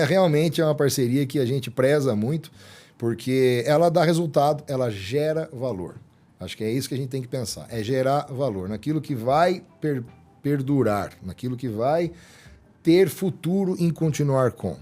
Realmente é uma parceria que a gente preza muito, porque ela dá resultado, ela gera valor. Acho que é isso que a gente tem que pensar, é gerar valor naquilo que vai perdurar, naquilo que vai ter futuro em continuar com.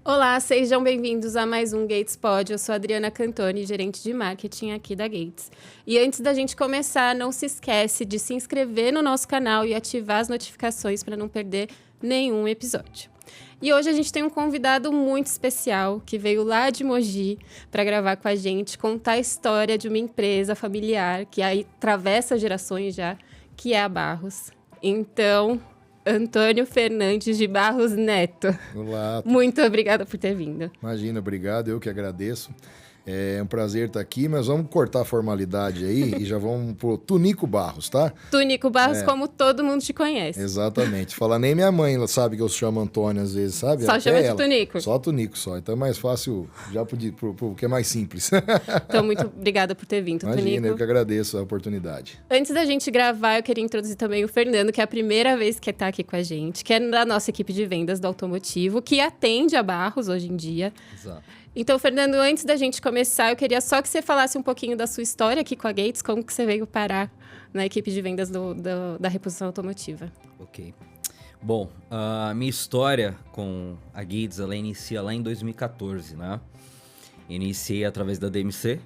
Olá, sejam bem-vindos a mais um Gates Pod. Eu sou a Adriana Cantoni, gerente de marketing aqui da Gates. E antes da gente começar, não se esquece de se inscrever no nosso canal e ativar as notificações para não perder nenhum episódio. E hoje a gente tem um convidado muito especial que veio lá de Mogi para gravar com a gente, contar a história de uma empresa familiar que aí atravessa gerações já, que é a Barros. Então, Antônio Fernandes de Barros Neto. Olá. Muito obrigada por ter vindo. Imagina, obrigado, eu que agradeço. É um prazer estar aqui, mas vamos cortar a formalidade aí e já vamos pro Tunico Barros, tá? Tunico Barros, como todo mundo te conhece. Exatamente. Fala, nem minha mãe sabe que eu chamo Antônio às vezes, sabe? Só Até chama de ela. Tunico? Só Tunico, só. Então é mais fácil, já pro que é mais simples. Então, muito obrigada por ter vindo, Imagina, Tunico. eu que agradeço a oportunidade. Antes da gente gravar, eu queria introduzir também o Fernando, que é a primeira vez que está aqui com a gente, que é da nossa equipe de vendas do automotivo, que atende a Barros hoje em dia. Exato. Então, Fernando, antes da gente começar, eu queria só que você falasse um pouquinho da sua história aqui com a Gates, como que você veio parar na equipe de vendas da reposição automotiva. Ok. Bom, a minha história com a Gates, ela inicia lá em 2014, né? Iniciei através da DMC.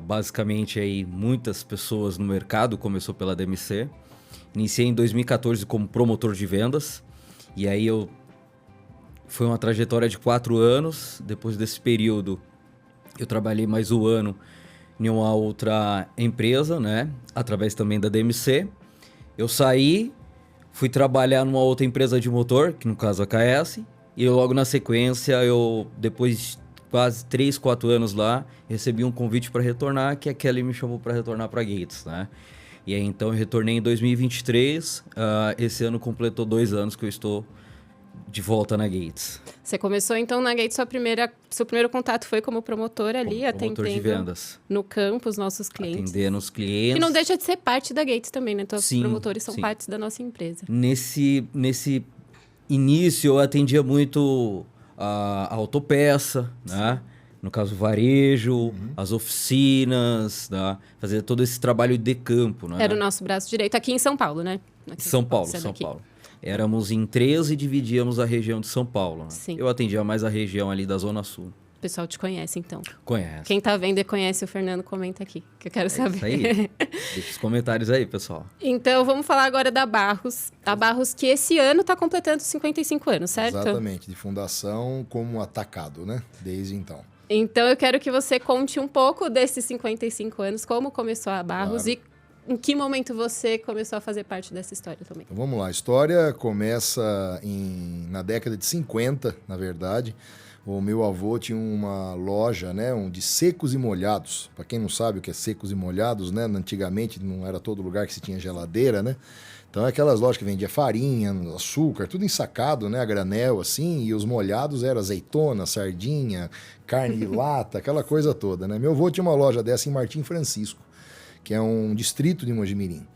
Basicamente, aí, muitas pessoas no mercado começou pela DMC. Iniciei em 2014 como promotor de vendas. E aí, foi uma trajetória de 4 anos. Depois desse período, eu trabalhei mais um ano em uma outra empresa, né? Através também da DMC. Eu saí, fui trabalhar numa outra empresa de motor, que no caso a KS. E logo na sequência, depois de quase 3, 4 anos lá, recebi um convite para retornar, que a Kelly me chamou para retornar para a Gates, né? E aí então eu retornei em 2023. Esse ano completou 2 anos que eu estou de volta na Gates. Você começou, então, na Gates, seu primeiro contato foi como promotor ali, como promotor de vendas. No campo, os nossos clientes. Atendendo os clientes. Que não deixa de ser parte da Gates também, né? Todos os promotores são sim. partes da nossa empresa. Nesse início, eu atendia muito a autopeça, né? No caso, varejo, as oficinas, né? Fazia todo esse trabalho de campo, né? Era o nosso braço direito aqui em São Paulo, né? Aqui São Paulo. Éramos em 13 e dividíamos a região de São Paulo. Né? Sim. Eu atendia mais a região ali da Zona Sul. O pessoal te conhece, então. Conhece. Quem tá vendo e conhece o Fernando, comenta aqui, que eu quero saber. Isso aí. Deixa os comentários aí, pessoal. Então, vamos falar agora da Barros. A Barros que esse ano está completando 55 anos, certo? Exatamente, de fundação como atacado, né? Desde então. Então, eu quero que você conte um pouco desses 55 anos, como começou a Barros Claro. e em que momento você começou a fazer parte dessa história também. Então vamos lá, a história começa na década de 50, na verdade. O meu avô tinha uma loja, né, de secos e molhados. Para quem não sabe o que é secos e molhados, né, antigamente não era todo lugar que se tinha geladeira, né? Então é aquelas lojas que vendia farinha, açúcar, tudo ensacado, né, a granel assim, e os molhados eram azeitona, sardinha, carne de lata, aquela coisa toda, né? Meu avô tinha uma loja dessa em Martim Francisco, que é um distrito de Mojimirim.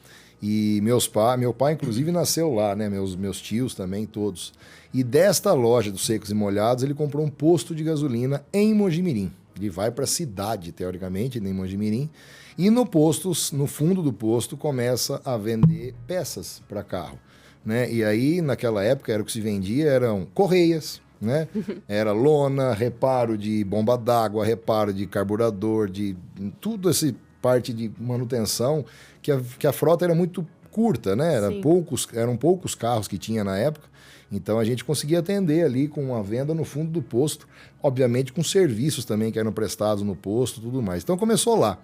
E meu pai, inclusive, nasceu lá, né? Meus tios também, todos. E desta loja dos secos e molhados, ele comprou um posto de gasolina em Mojimirim. Ele vai para a cidade, teoricamente, em Mojimirim. E no fundo do posto, começa a vender peças para carro, né? E aí, naquela época, o que se vendia eram correias, né? Era lona, reparo de bomba d'água, reparo de carburador, de tudo esse parte de manutenção, que a frota era muito curta, né? Eram poucos carros que tinha na época, então a gente conseguia atender ali com uma venda no fundo do posto, obviamente com serviços também que eram prestados no posto e tudo mais. Então começou lá.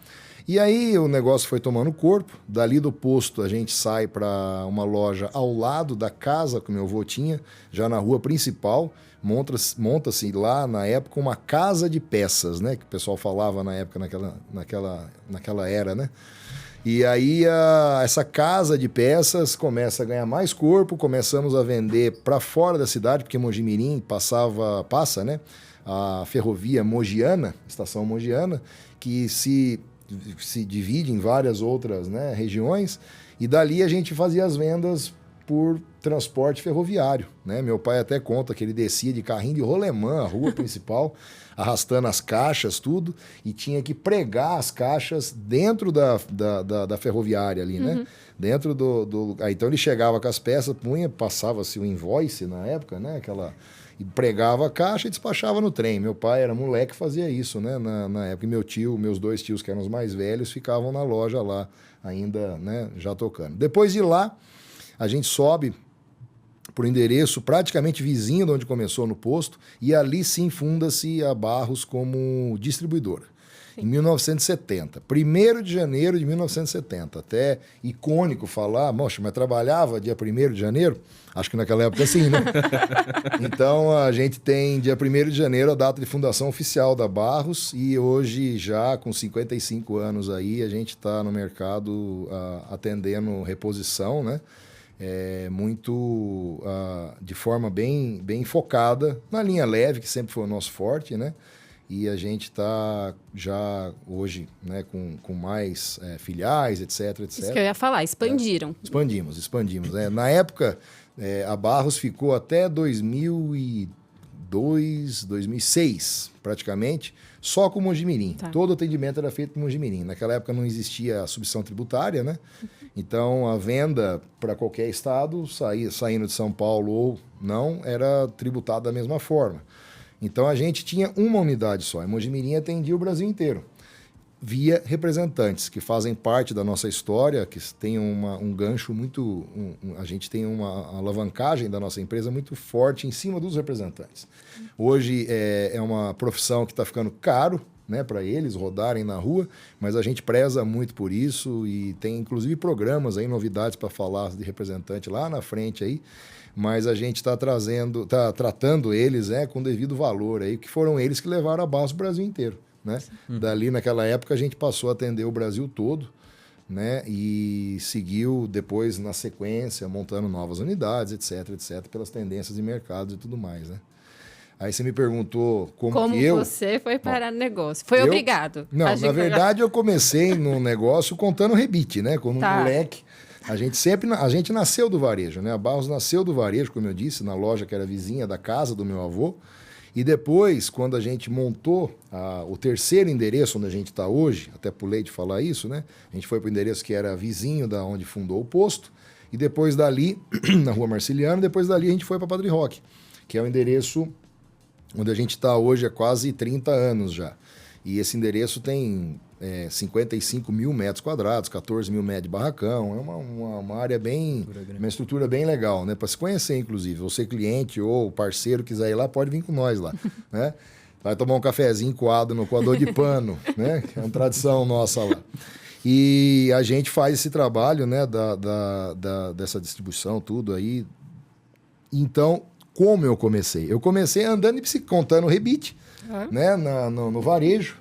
E aí o negócio foi tomando corpo, dali do posto a gente sai para uma loja ao lado da casa que meu avô tinha, já na rua principal. Monta-se lá, na época, uma casa de peças, né? Que o pessoal falava na época, naquela era, né? E aí essa casa de peças começa a ganhar mais corpo, começamos a vender para fora da cidade, porque Mojimirim passa, né? A ferrovia Mogiana, estação Mogiana, que se divide em várias outras, né, regiões, e dali a gente fazia as vendas por transporte ferroviário, né? Meu pai até conta que ele descia de carrinho de rolemã, a rua principal, arrastando as caixas, tudo, e tinha que pregar as caixas dentro da ferroviária ali, né? Dentro Aí, então ele chegava com as peças, passava-se o invoice na época, né? E pregava a caixa e despachava no trem. Meu pai era moleque e fazia isso, né? Na época. E meus dois tios, que eram os mais velhos, ficavam na loja lá, ainda, né? Já tocando. Depois de lá, a gente sobe por endereço praticamente vizinho de onde começou no posto, e ali sim funda-se a Barros como distribuidora. Sim. Em 1970, 1º de janeiro de 1970. Até icônico falar, moxa, mas trabalhava dia 1º de janeiro? Acho que naquela época sim, né? Então a gente tem dia 1º de janeiro a data de fundação oficial da Barros, e hoje já com 55 anos aí a gente está no mercado atendendo reposição, né? Muito de forma bem focada na linha leve, que sempre foi o nosso forte, né? E a gente está já hoje, né, com mais filiais, etc. Isso que eu ia falar, expandiram. Expandimos. Na época, a Barros ficou até 2002, 2006, praticamente, só com o Mojimirim. Tá. Todo o atendimento era feito com o Mojimirim. Naquela época não existia a subvenção tributária, né? Então, a venda para qualquer estado, saindo de São Paulo ou não, era tributada da mesma forma. Então, a gente tinha uma unidade só. E Mojimirim atendia o Brasil inteiro, via representantes que fazem parte da nossa história, que tem um gancho muito... a gente tem uma alavancagem da nossa empresa muito forte em cima dos representantes. Hoje é uma profissão que está ficando caro, né, para eles rodarem na rua, mas a gente preza muito por isso e tem inclusive programas aí, novidades para falar de representante lá na frente aí, mas a gente está tratando eles com devido valor aí, que foram eles que levaram a Barros o Brasil inteiro, né? Dali naquela época a gente passou a atender o Brasil todo, né, e seguiu depois na sequência montando novas unidades, etc, pelas tendências de mercado e tudo mais, né? Aí você me perguntou como que eu... você foi parar no negócio. Foi obrigado. Não, na verdade eu comecei no negócio contando rebite, né? Como um moleque. A gente nasceu do varejo, né? A Barros nasceu do varejo, como eu disse, na loja que era vizinha da casa do meu avô. E depois, quando a gente montou o terceiro endereço onde a gente está hoje, até pulei de falar isso, né? A gente foi para o endereço que era vizinho da onde fundou o posto. E depois dali, na Rua Marciliano, depois dali a gente foi para Padre Roque, que é o endereço onde a gente está hoje há quase 30 anos já. E esse endereço tem 55 mil metros quadrados, 14 mil metros de barracão. É uma área uma estrutura bem legal, né? Para se conhecer, inclusive. Você cliente ou parceiro quiser ir lá, pode vir com nós lá, né? Vai tomar um cafezinho coado no coador de pano, né? É uma tradição nossa lá. E a gente faz esse trabalho, né, dessa distribuição, tudo aí. Então, como eu comecei? Eu comecei andando de bicicleta, contando rebite, né, no varejo.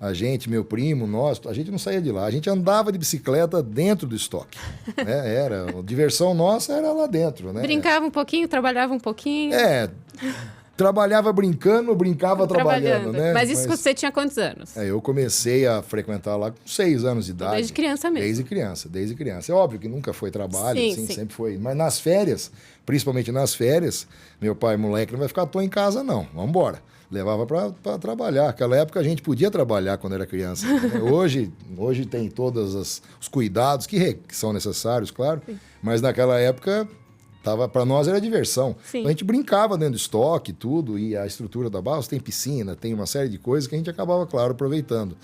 A gente, meu primo, a gente não saía de lá. A gente andava de bicicleta dentro do estoque, né? A diversão nossa era lá dentro, né? Brincava um pouquinho, trabalhava um pouquinho. Trabalhava brincando, brincava trabalhando, né? Mas você tinha quantos anos? Eu comecei a frequentar lá com 6 anos de idade. Desde criança mesmo? Desde criança. É óbvio que nunca foi trabalho, sim. Sempre foi. Mas nas férias, principalmente nas férias, meu pai, moleque, não vai ficar à toa em casa, não. Vamos embora. Levava para trabalhar. Naquela época a gente podia trabalhar quando era criança. Né? Hoje tem todos os cuidados que são necessários, claro. Sim. Mas naquela época... para nós era diversão. Então, a gente brincava dentro do estoque, tudo, e a estrutura da Barros tem piscina, tem uma série de coisas que a gente acabava, claro, aproveitando.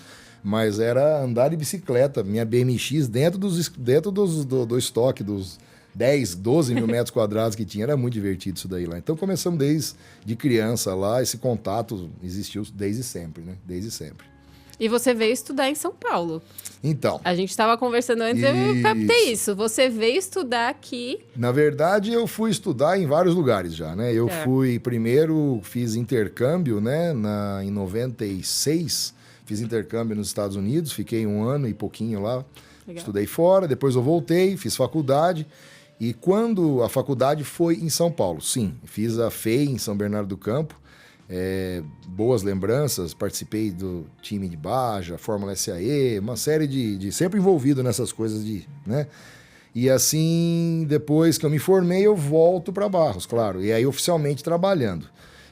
Mas era andar de bicicleta, minha BMX dentro do estoque, dos 10, 12 mil metros quadrados que tinha. Era muito divertido isso daí lá. Então começamos desde criança lá, esse contato existiu desde sempre, né? Desde sempre. E você veio estudar em São Paulo. Então. A gente estava conversando antes, eu captei isso. Você veio estudar aqui. Na verdade, eu fui estudar em vários lugares já, né? Eu fiz intercâmbio, né? Em 96, fiz intercâmbio nos Estados Unidos, fiquei 1 ano e pouquinho lá, Legal. Estudei fora, depois eu voltei, fiz faculdade. E quando a faculdade foi em São Paulo, sim, fiz a FEI em São Bernardo do Campo. Boas lembranças, participei do time de Baja, Fórmula SAE, uma série de sempre envolvido nessas coisas né? E assim, depois que eu me formei, eu volto para Barros, claro, e aí oficialmente trabalhando.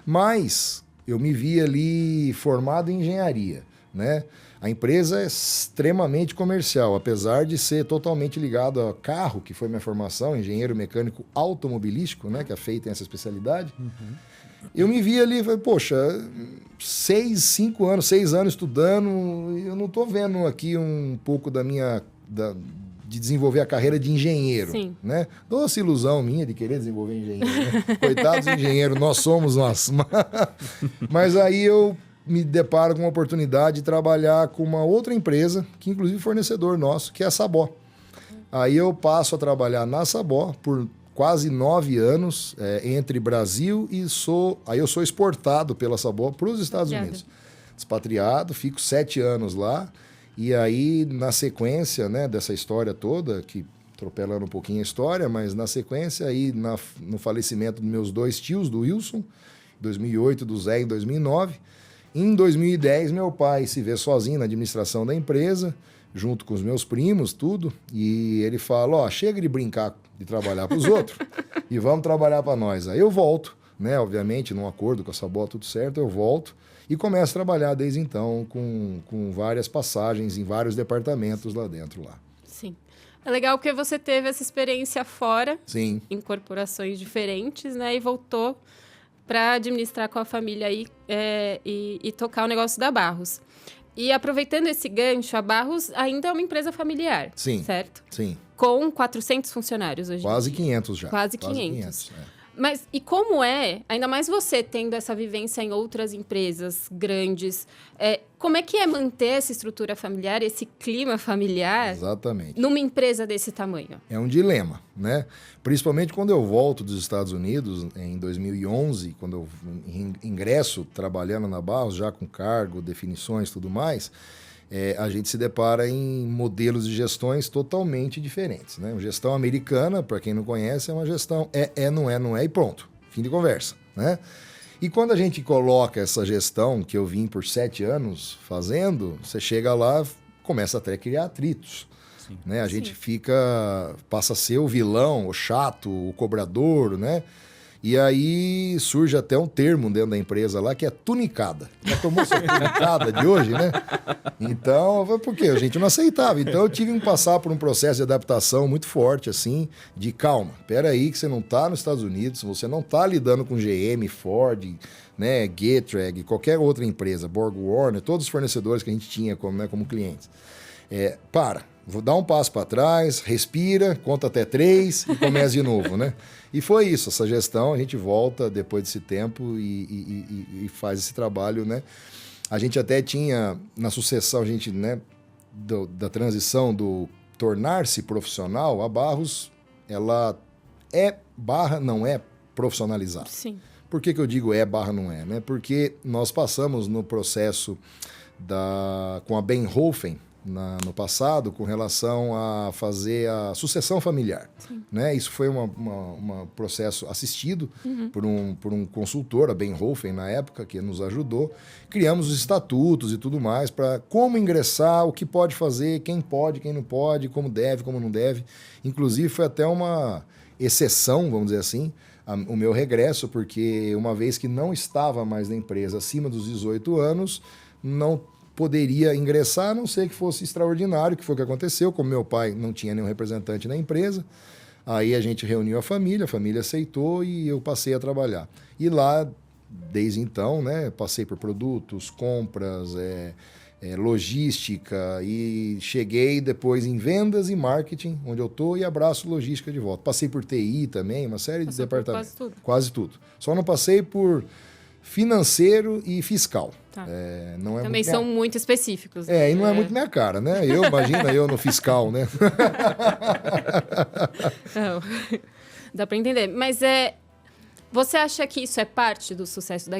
Mas eu me vi ali formado em engenharia, né? A empresa é extremamente comercial, apesar de ser totalmente ligado a carro, que foi minha formação, engenheiro mecânico automobilístico, né? Que a FEI tem essa especialidade. Eu me vi ali e falei, poxa, 6 anos estudando, eu não estou vendo aqui um pouco de desenvolver a carreira de engenheiro, Sim. Né? Doce ilusão minha de querer desenvolver engenheiro, né? Coitados engenheiros, nós somos nós. Mas aí eu me deparo com uma oportunidade de trabalhar com uma outra empresa, que inclusive é fornecedor nosso, que é a Sabó. Aí eu passo a trabalhar na Sabó por quase 9 anos, entre Brasil e aí eu sou exportado pela Sabó para os Estados Unidos. Expatriado, fico 7 anos lá. E aí, na sequência, né, dessa história toda, que atropelando um pouquinho a história, mas na sequência, aí no falecimento dos meus 2 tios, do Wilson, em 2008, do Zé em 2009. Em 2010, meu pai se vê sozinho na administração da empresa, junto com os meus primos, tudo. E ele fala, chega de brincar de trabalhar para os outros e vamos trabalhar para nós. Aí eu volto, né? Obviamente, num acordo com a Sabó, tudo certo, eu volto. E começo a trabalhar desde então com várias passagens em vários departamentos lá dentro. Sim. É legal porque você teve essa experiência fora, Sim. Em corporações diferentes, né? E voltou para administrar com a família aí, e tocar o negócio da Barros. E aproveitando esse gancho, a Barros ainda é uma empresa familiar, Sim. Certo? Sim. Com 400 funcionários hoje Quase em dia. 500 já. Quase 500. Mas e como ainda mais você tendo essa vivência em outras empresas grandes, como é que é manter essa estrutura familiar, esse clima familiar, Exatamente, numa empresa desse tamanho? É um dilema, né? Principalmente quando eu volto dos Estados Unidos, em 2011, quando eu ingresso trabalhando na Barros, já com cargo, definições e tudo mais, a gente se depara em modelos de gestões totalmente diferentes, né? A gestão americana, para quem não conhece, é uma gestão não é e pronto, fim de conversa, né? E quando a gente coloca essa gestão, que eu vim por 7 anos fazendo, você chega lá, começa até a criar atritos, né? A gente passa a ser o vilão, o chato, o cobrador, né? E aí surge até um termo dentro da empresa lá que é tunicada. Já tomou essa tunicada de hoje, né? Então, por quê? A gente não aceitava. Então eu tive que passar por um processo de adaptação muito forte, assim, de calma. Espera aí que você não está nos Estados Unidos, você não está lidando com GM, Ford, né, Getrag, qualquer outra empresa, Borg Warner, todos os fornecedores que a gente tinha como clientes. Vou dar um passo para trás, respira, conta até 3 e começa de novo, né? E foi isso, essa gestão, a gente volta depois desse tempo e faz esse trabalho, né? A gente até tinha, na sucessão, a gente, né, da transição do tornar-se profissional, a Barros, ela não é profissionalizada. Sim. Por que eu digo não é, né? Porque nós passamos no processo com a Beinhofen, no passado, com relação a fazer a sucessão familiar. Né? Isso foi um processo assistido por um consultor, a Beinhofen, na época, que nos ajudou. Criamos os estatutos e tudo mais para como ingressar, o que pode fazer, quem pode, quem não pode, como deve, como não deve. Inclusive, foi até uma exceção, vamos dizer assim, o meu regresso, porque uma vez que não estava mais na empresa acima dos 18 anos, não poderia ingressar, a não ser que fosse extraordinário, que foi o que aconteceu, como meu pai não tinha nenhum representante na empresa, aí a gente reuniu a família aceitou e eu passei a trabalhar. E lá, desde então, né, passei por produtos, compras, logística e cheguei depois em vendas e marketing, onde eu estou, e abraço logística de volta. Passei por TI também, uma série de departamentos. Quase tudo. Só não passei por financeiro e fiscal. Tá. Não é também são muito específicos. E não é muito minha cara, né? Imagina eu no fiscal, né? Não, dá para entender. Mas você acha que isso é parte do sucesso da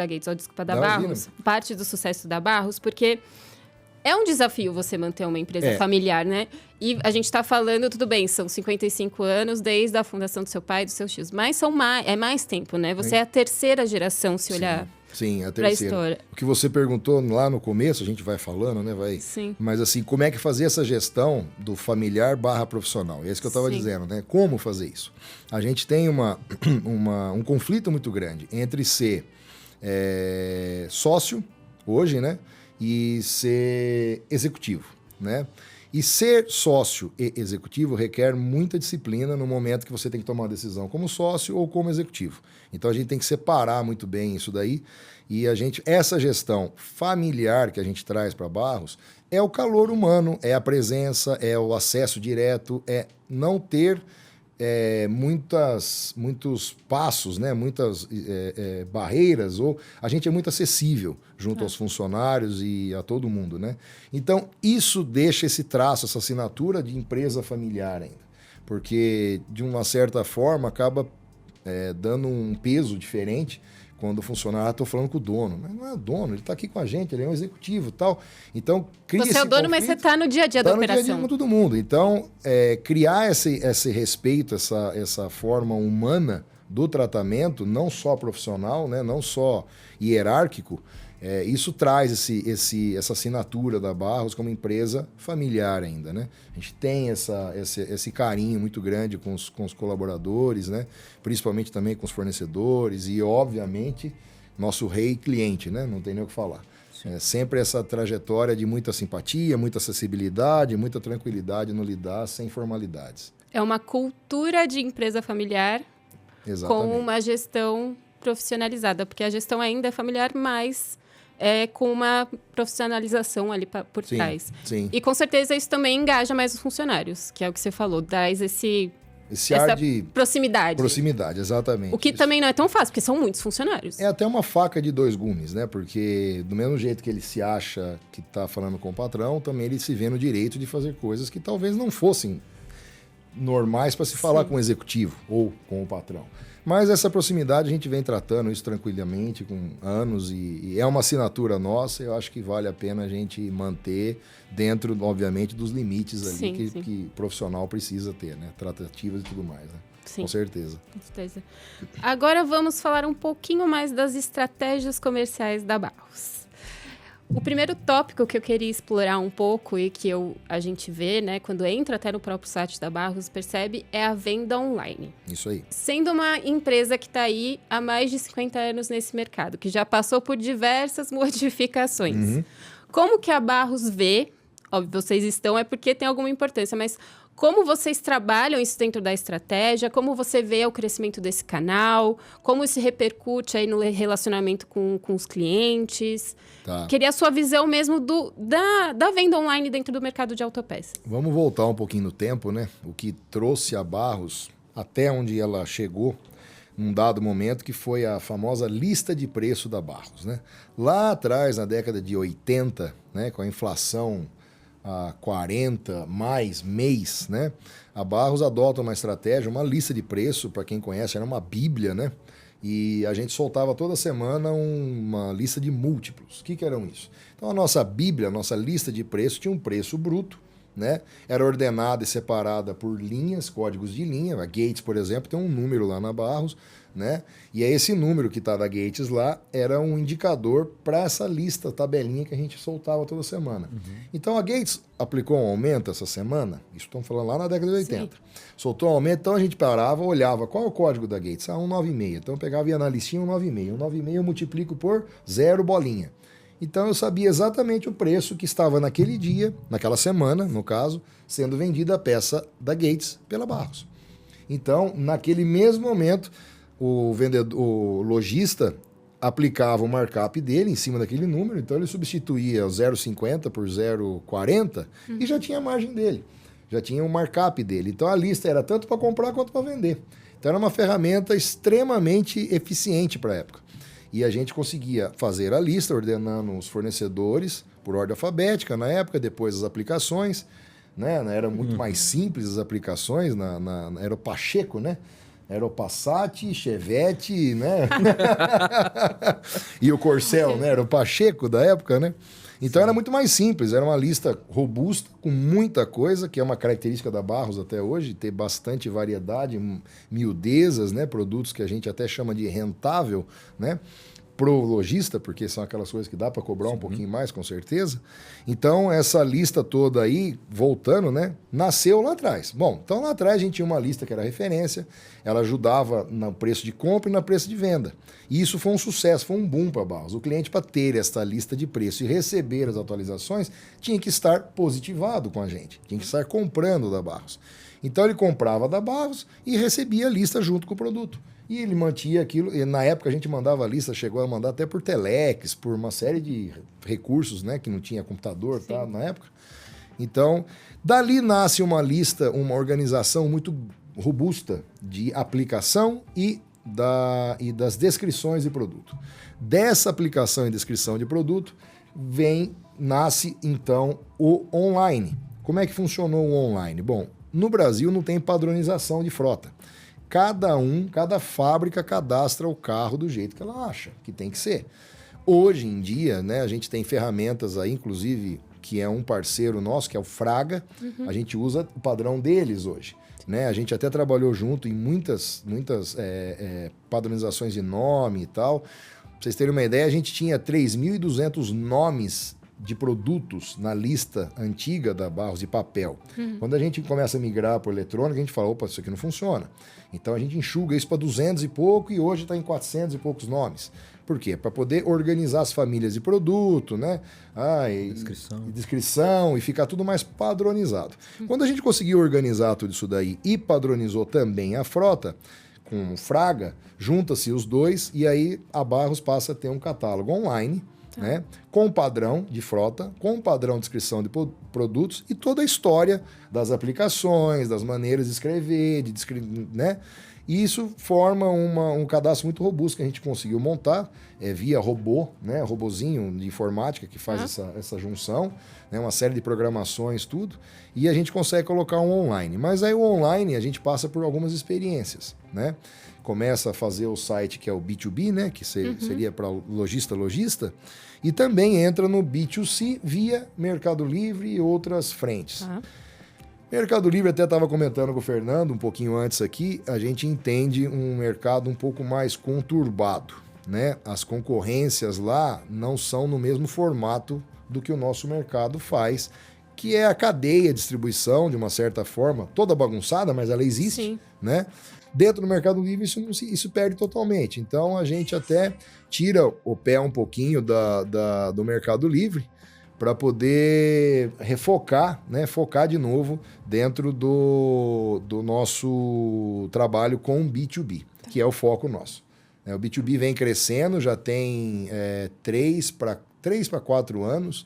Gates, desculpa, da Barros? Parte do sucesso da Barros? Porque É um desafio você manter uma empresa familiar, né? E a gente está falando, tudo bem, são 55 anos desde a fundação do seu pai e dos seus tios, mas é mais tempo, né? Você é a terceira geração, se olhar. Sim, a terceira. O que você perguntou lá no começo, a gente vai falando, né? Sim. Mas assim, como é que fazer essa gestão do familiar / profissional? É isso que eu estava dizendo, né? Como fazer isso? A gente tem um conflito muito grande entre ser sócio, hoje, né? E ser executivo, né? E ser sócio e executivo requer muita disciplina no momento que você tem que tomar uma decisão como sócio ou como executivo. Então a gente tem que separar muito bem isso daí. E essa gestão familiar que a gente traz para Barros é o calor humano, é a presença, é o acesso direto, é não ter muitos passos, né? Muitas barreiras, ou a gente é muito acessível junto aos funcionários e a todo mundo, né? Então, isso deixa esse traço, essa assinatura de empresa familiar ainda, porque, de uma certa forma, acaba dando um peso diferente quando o funcionário, estou falando com o dono. Mas não é o dono, ele está aqui com a gente, ele é um executivo e tal. Então, cria você é o dono, mas você está no dia a dia da operação. Está no dia a dia com todo mundo. Então, criar esse respeito, essa forma humana do tratamento, não só profissional, né, não só hierárquico, isso traz essa assinatura da Barros como empresa familiar ainda, né? A gente tem esse carinho muito grande com os colaboradores, né? Principalmente também com os fornecedores e, obviamente, nosso rei cliente, né? Não tem nem o que falar. Sempre essa trajetória de muita simpatia, muita acessibilidade, muita tranquilidade no lidar sem formalidades. É uma cultura de empresa familiar. Exatamente. Com uma gestão profissionalizada, porque a gestão ainda é familiar, mas com uma profissionalização ali por trás. Sim. E com certeza isso também engaja mais os funcionários, que é o que você falou, traz essa ar de proximidade. Proximidade, exatamente. O que também não é tão fácil, porque são muitos funcionários. É até uma faca de dois gumes, né? Porque do mesmo jeito que ele se acha que está falando com o patrão, também ele se vê no direito de fazer coisas que talvez não fossem normais para se falar com o executivo ou com o patrão. Mas essa proximidade a gente vem tratando isso tranquilamente com anos e é uma assinatura nossa. Eu acho que vale a pena a gente manter dentro, obviamente, dos limites ali que o profissional precisa ter, né? Tratativas e tudo mais, né? Sim. Com certeza. Com certeza. Agora vamos falar um pouquinho mais das estratégias comerciais da Barros. O primeiro tópico que eu queria explorar um pouco e que a gente vê, né, quando entra até no próprio site da Barros, percebe, é a venda online. Isso aí. Sendo uma empresa que está aí há mais de 50 anos nesse mercado, que já passou por diversas modificações. Uhum. Como que a Barros vê, óbvio, vocês estão, é porque tem alguma importância, mas como vocês trabalham isso dentro da estratégia? Como você vê o crescimento desse canal? Como isso repercute aí no relacionamento com os clientes? Tá. Queria a sua visão mesmo da venda online dentro do mercado de autopeças. Vamos voltar um pouquinho no tempo, né? O que trouxe a Barros até onde ela chegou num dado momento, que foi a famosa lista de preço da Barros, né? Lá atrás, na década de 80, né, com a inflação a 40 mais mês, né? A Barros adota uma estratégia, uma lista de preço, para quem conhece, era uma bíblia, né? E a gente soltava toda semana uma lista de múltiplos. O que eram isso? Então a nossa bíblia, a nossa lista de preço tinha um preço bruto, né? Era ordenada e separada por linhas, códigos de linha. A Gates, por exemplo, tem um número lá na Barros, né? E é esse número que está da Gates lá, era um indicador para essa lista, tabelinha que a gente soltava toda semana. Uhum. Então a Gates aplicou um aumento essa semana, isso estamos falando lá na década de 80. Sim. Soltou um aumento, então a gente parava, olhava, qual é o código da Gates? 196. Então eu pegava e ia na listinha 196. 196 eu multiplico por 0 bolinha. Então eu sabia exatamente o preço que estava naquele dia, naquela semana, no caso, sendo vendida a peça da Gates pela Barros. Então, naquele mesmo momento, o lojista aplicava o markup dele em cima daquele número, então ele substituía o 0,50 por 0,40 e já tinha a margem dele, já tinha o markup dele. Então a lista era tanto para comprar quanto para vender. Então era uma ferramenta extremamente eficiente para a época. E a gente conseguia fazer a lista, ordenando os fornecedores por ordem alfabética na época, depois as aplicações, né? Era muito mais simples as aplicações, era o Pacheco, né? Era o Passat, Chevette, né? E o Corcel, né? Era o Pacheco da época, né? Então era muito mais simples, era uma lista robusta, com muita coisa, que é uma característica da Barros até hoje, ter bastante variedade, miudezas, né? Produtos que a gente até chama de rentável, né? Pro lojista, porque são aquelas coisas que dá para cobrar um pouquinho mais, com certeza. Então, essa lista toda aí, voltando, né, nasceu lá atrás. Bom, então lá atrás a gente tinha uma lista que era referência, ela ajudava no preço de compra e no preço de venda. E isso foi um sucesso, foi um boom para a Barros. O cliente, para ter esta lista de preço e receber as atualizações, tinha que estar positivado com a gente, tinha que estar comprando da Barros. Então, ele comprava da Barros e recebia a lista junto com o produto. E ele mantinha aquilo, e na época a gente mandava a lista, chegou a mandar até por telex, por uma série de recursos, né, que não tinha computador, tá, na época. Então, dali nasce uma lista, uma organização muito robusta de aplicação e das descrições de produto. Dessa aplicação e descrição de produto, nasce então o online. Como é que funcionou o online? Bom, no Brasil não tem padronização de frota. Cada fábrica cadastra o carro do jeito que ela acha que tem que ser. Hoje em dia, né, a gente tem ferramentas aí, inclusive, que é um parceiro nosso, que é o Fraga. A gente usa o padrão deles hoje. Né? A gente até trabalhou junto em muitas padronizações de nome e tal. Pra vocês terem uma ideia, a gente tinha 3.200 nomes de produtos na lista antiga da Barros de papel. Quando a gente começa a migrar para o eletrônico, a gente fala, opa, isso aqui não funciona. Então a gente enxuga isso para 200 e pouco e hoje está em 400 e poucos nomes. Por quê? Para poder organizar as famílias de produto, né? Descrição e ficar tudo mais padronizado. Quando a gente conseguiu organizar tudo isso daí e padronizou também a frota, com o Fraga, junta-se os dois e aí a Barros passa a ter um catálogo online, né? Com padrão de frota, com padrão de descrição de produtos e toda a história das aplicações, das maneiras de escrever, né? E isso forma um cadastro muito robusto que a gente conseguiu montar via robô, né? Robozinho de informática que faz essa junção, né? Uma série de programações, tudo, e a gente consegue colocar um online. Mas aí o online a gente passa por algumas experiências, né? Começa a fazer o site que é o B2B, né? Que seria para lojista, e também entra no B2C via Mercado Livre e outras frentes. Mercado Livre, até estava comentando com o Fernando um pouquinho antes aqui, a gente entende um mercado um pouco mais conturbado, né? As concorrências lá não são no mesmo formato do que o nosso mercado faz, que é a cadeia de distribuição, de uma certa forma, toda bagunçada, mas ela existe, né? Dentro do Mercado Livre isso perde totalmente. Então a gente até tira o pé um pouquinho do Mercado Livre para poder refocar, né? Focar de novo dentro do nosso trabalho com B2B, que é o foco nosso. O B2B vem crescendo, já tem 3 para 4 anos,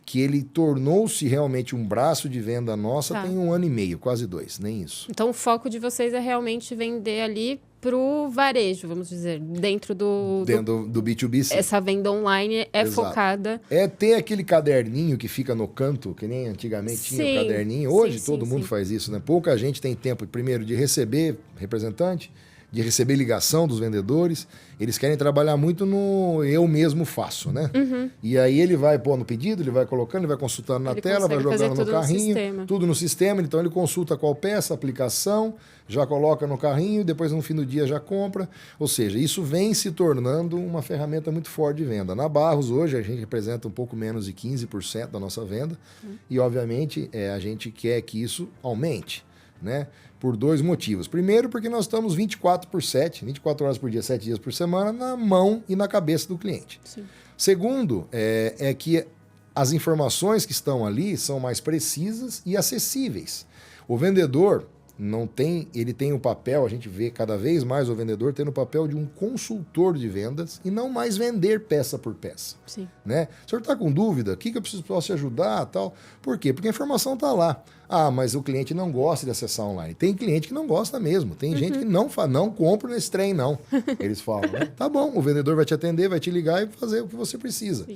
que ele tornou-se realmente um braço de venda nossa tem 1 ano e meio, quase 2, nem isso. Então, o foco de vocês é realmente vender ali para o varejo, vamos dizer, dentro do B2B, sim. Essa venda online é focada... É ter aquele caderninho que fica no canto, que nem antigamente tinha o caderninho. Hoje todo mundo faz isso, né? Pouca gente tem tempo, primeiro, de receber representante, de receber ligação dos vendedores. Eles querem trabalhar muito no eu mesmo faço, né? E aí ele vai pôr no pedido, ele vai colocando, ele vai consultando na tela, vai jogando no carrinho, tudo no sistema. Então ele consulta qual peça, aplicação, já coloca no carrinho, depois no fim do dia já compra. Ou seja, isso vem se tornando uma ferramenta muito forte de venda. Na Barros hoje a gente representa um pouco menos de 15% da nossa venda e obviamente a gente quer que isso aumente, né? Por 2 motivos. Primeiro, porque nós estamos 24 horas por dia, 7 dias por semana, na mão e na cabeça do cliente. Segundo, é que as informações que estão ali são mais precisas e acessíveis. O vendedor ele tem o papel, a gente vê cada vez mais o vendedor tendo o papel de um consultor de vendas e não mais vender peça por peça. Né? O senhor está com dúvida? O que eu posso te ajudar? Tal? Por quê? Porque a informação está lá. Mas o cliente não gosta de acessar online. Tem cliente que não gosta mesmo. Tem gente que não compra nesse trem, não. Eles falam, né? Tá bom, o vendedor vai te atender, vai te ligar e fazer o que você precisa.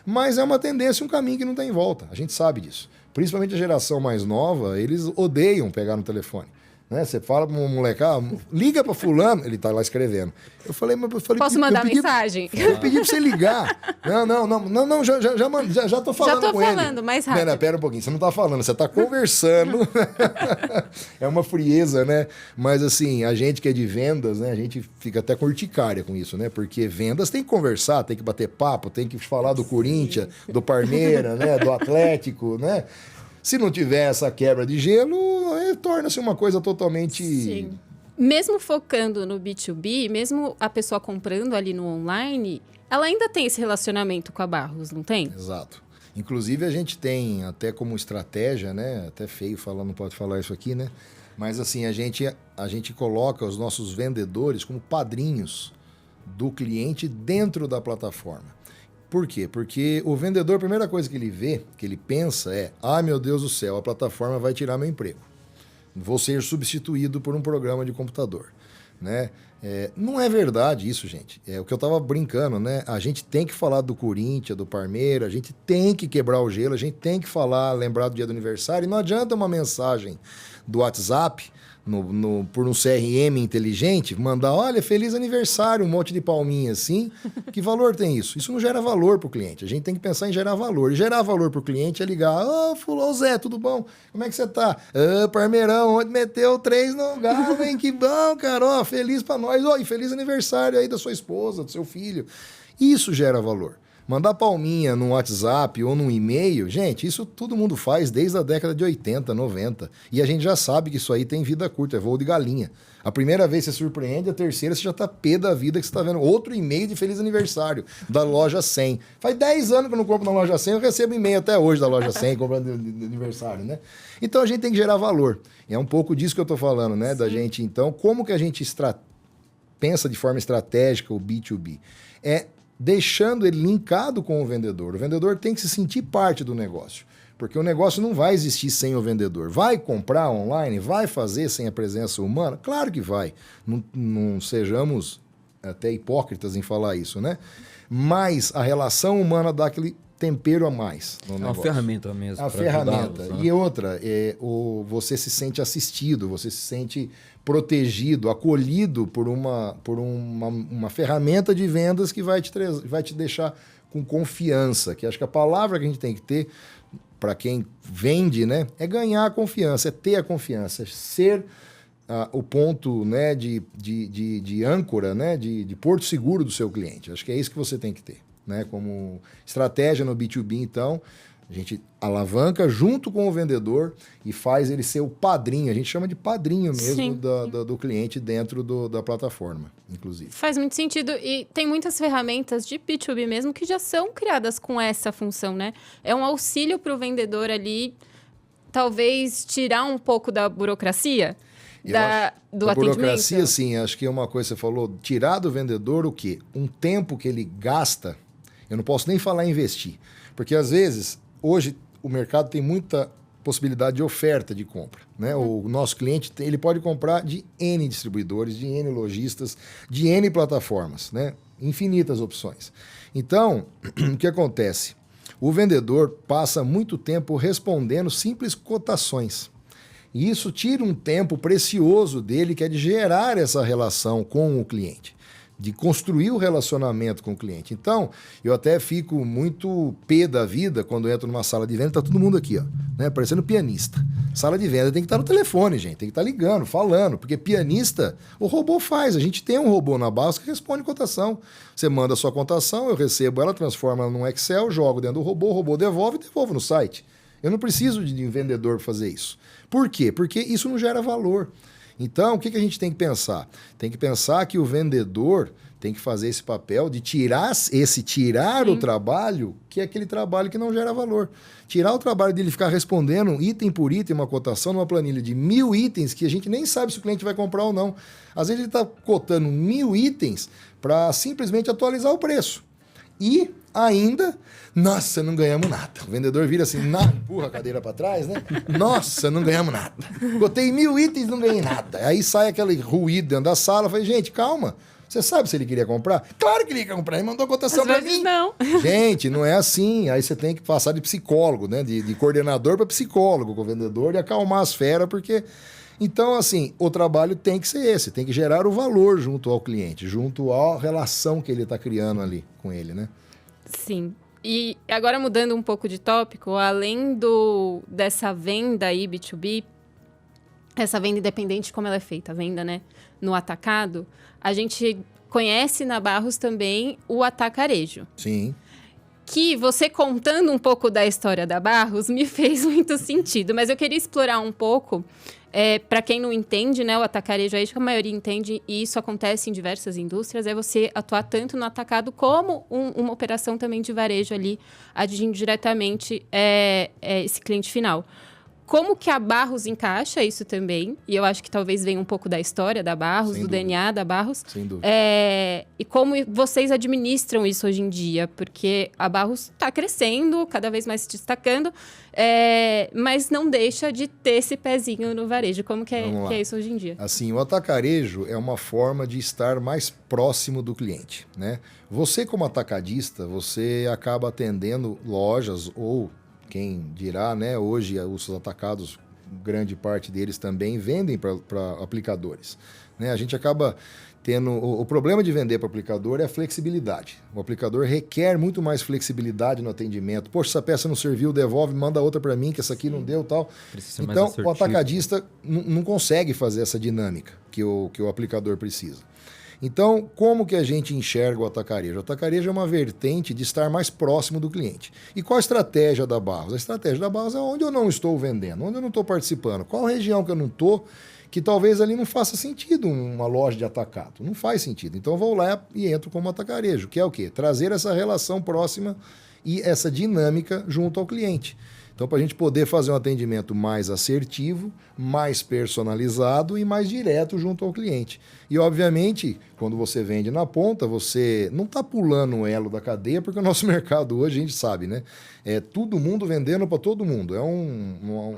Mas é uma tendência, um caminho que não tem volta. A gente sabe disso. Principalmente a geração mais nova, eles odeiam pegar no telefone. Né? Você fala para um molecada, liga para fulano, ele tá lá escrevendo. Eu falei, posso mandar mensagem? Eu pedi para você ligar. Não, já tô falando já tô com ele. falando, mais rápido. Pera um pouquinho, você não tá falando, você tá conversando. É uma frieza, né? Mas assim, a gente que é de vendas, né? A gente fica até com urticária com isso, né? Porque vendas tem que conversar, tem que bater papo, tem que falar do Corinthians, do Palmeiras, né? Do Atlético, né? Se não tiver essa quebra de gelo, torna-se uma coisa totalmente... Sim. Mesmo focando no B2B, mesmo a pessoa comprando ali no online, ela ainda tem esse relacionamento com a Barros, não tem? Exato. Inclusive, a gente tem até como estratégia, né? Até feio falar, não pode falar isso aqui, né? Mas assim, a gente coloca os nossos vendedores como padrinhos do cliente dentro da plataforma. Por quê? Porque o vendedor, a primeira coisa que ele vê, que ele pensa é: ah, meu Deus do céu, a plataforma vai tirar meu emprego. Vou ser substituído por um programa de computador. Né? Não é verdade isso, gente. É o que eu estava brincando, né? A gente tem que falar do Corinthians, do Palmeiras, a gente tem que quebrar o gelo, a gente tem que falar, lembrar do dia do aniversário. E não adianta uma mensagem do WhatsApp por um CRM inteligente, mandar, olha, feliz aniversário, um monte de palminha assim. Que valor tem isso? Isso não gera valor para o cliente. A gente tem que pensar em gerar valor. E gerar valor para o cliente é ligar, ô Zé, tudo bom? Como é que você tá? Parmeirão, ontem meteu 3 no galo, hein? Que bom, cara, feliz para nós. E feliz aniversário aí da sua esposa, do seu filho. Isso gera valor. Mandar palminha no WhatsApp ou num e-mail, gente, isso todo mundo faz desde a década de 80, 90. E a gente já sabe que isso aí tem vida curta, é voo de galinha. A primeira vez você surpreende, a terceira você já tá pé da vida que você tá vendo outro e-mail de feliz aniversário da loja 100. Faz 10 anos que eu não compro na loja 100, eu recebo e-mail até hoje da loja 100 comprando de aniversário, né? Então a gente tem que gerar valor. E é um pouco disso que eu tô falando, né? Sim. Da gente, então, como que a gente pensa de forma estratégica o B2B? Deixando ele linkado com o vendedor. O vendedor tem que se sentir parte do negócio, porque o negócio não vai existir sem o vendedor. Vai comprar online? Vai fazer sem a presença humana? Claro que vai. Não sejamos até hipócritas em falar isso, né? Mas a relação humana dá aquele tempero a mais no negócio. É uma ferramenta mesmo. A ferramenta. Né? E outra, você se sente assistido, você se sente protegido, acolhido por uma ferramenta de vendas que vai te deixar com confiança. Que acho que a palavra que a gente tem que ter para quem vende, né, é ganhar a confiança, é ter a confiança, é ser o ponto, né, de âncora, né, de porto seguro do seu cliente. Acho que é isso que você tem que ter. Né, como estratégia no B2B, então, a gente alavanca junto com o vendedor e faz ele ser o padrinho. A gente chama de padrinho mesmo do cliente dentro da plataforma, inclusive. Faz muito sentido. E tem muitas ferramentas de B2B mesmo que já são criadas com essa função, né? É um auxílio para o vendedor ali, talvez tirar um pouco da burocracia do atendimento. Burocracia, sim. Acho que é uma coisa que você falou, tirar do vendedor o quê? Um tempo que ele gasta. Eu não posso nem falar em investir, porque às vezes, hoje, o mercado tem muita possibilidade de oferta de compra. Né? O nosso cliente ele pode comprar de N distribuidores, de N lojistas, de N plataformas, né? Infinitas opções. Então, o que acontece? O vendedor passa muito tempo respondendo simples cotações. E isso tira um tempo precioso dele, que é de gerar essa relação com o cliente, de construir o relacionamento com o cliente. Então, eu até fico muito pé da vida quando eu entro numa sala de venda, tá todo mundo aqui, ó, né, parecendo pianista. Sala de venda tem que estar no telefone, gente, tem que estar ligando, falando, porque pianista, o robô faz. A gente tem um robô na base que responde cotação. Você manda a sua cotação, eu recebo ela, transformo ela num Excel, jogo dentro do robô, o robô devolve e devolvo no site. Eu não preciso de um vendedor para fazer isso. Por quê? Porque isso não gera valor. Então, o que a gente tem que pensar? Tem que pensar que o vendedor tem que fazer esse papel de tirar o trabalho, que é aquele trabalho que não gera valor. Tirar o trabalho dele ficar respondendo item por item, uma cotação numa planilha de 1000 itens, que a gente nem sabe se o cliente vai comprar ou não. Às vezes ele está cotando 1000 itens para simplesmente atualizar o preço. E ainda, nossa, não ganhamos nada. O vendedor vira assim, empurra a cadeira para trás, né? Nossa, não ganhamos nada. Botei 1000 itens, não ganhei nada. Aí sai aquele ruído dentro da sala. Eu falei, gente, calma. Você sabe se ele queria comprar? Claro que ele queria comprar. Ele mandou a cotação para mim. Não. Gente, não é assim. Aí você tem que passar de psicólogo, né? De coordenador para psicólogo com o vendedor e acalmar as feras, porque Então, assim, o trabalho tem que ser esse, tem que gerar o valor junto ao cliente, junto à relação que ele está criando ali com ele, né? Sim. E agora mudando um pouco de tópico, além dessa venda aí B2B, essa venda independente, como ela é feita, a venda, né, no atacado, a gente conhece na Barros também o atacarejo. Sim. Que você contando um pouco da história da Barros me fez muito sentido, mas eu queria explorar um pouco, para quem não entende, né, o atacarejo, aí que a maioria entende, e isso acontece em diversas indústrias, é você atuar tanto no atacado como uma operação também de varejo ali, atingindo diretamente esse cliente final. Como que a Barros encaixa isso também? E eu acho que talvez venha um pouco da história da Barros, Sem do dúvida. DNA da Barros. Sem dúvida. E como vocês administram isso hoje em dia? Porque a Barros está crescendo, cada vez mais se destacando, mas não deixa de ter esse pezinho no varejo. Como que é isso hoje em dia? Assim, o atacarejo é uma forma de estar mais próximo do cliente, né? Você, como atacadista, você acaba atendendo lojas ou quem dirá, né? Hoje, os atacados, grande parte deles também vendem para aplicadores, né? A gente acaba tendo... O problema de vender para aplicador é a flexibilidade. O aplicador requer muito mais flexibilidade no atendimento. Poxa, essa peça não serviu, devolve, manda outra para mim, que essa aqui não deu, tal. Então, o atacadista não consegue fazer essa dinâmica que o aplicador precisa. Então, como que a gente enxerga o atacarejo? O atacarejo é uma vertente de estar mais próximo do cliente. E qual a estratégia da Barros? A estratégia da Barros é onde eu não estou vendendo, onde eu não estou participando. Qual região que eu não estou, que talvez ali não faça sentido uma loja de atacado. Não faz sentido. Então, eu vou lá e entro como atacarejo, que é o quê? Trazer essa relação próxima e essa dinâmica junto ao cliente. Então, para a gente poder fazer um atendimento mais assertivo, mais personalizado e mais direto junto ao cliente. E, obviamente, quando você vende na ponta, você não está pulando o elo da cadeia, porque o nosso mercado hoje, a gente sabe, né? É todo mundo vendendo para todo mundo.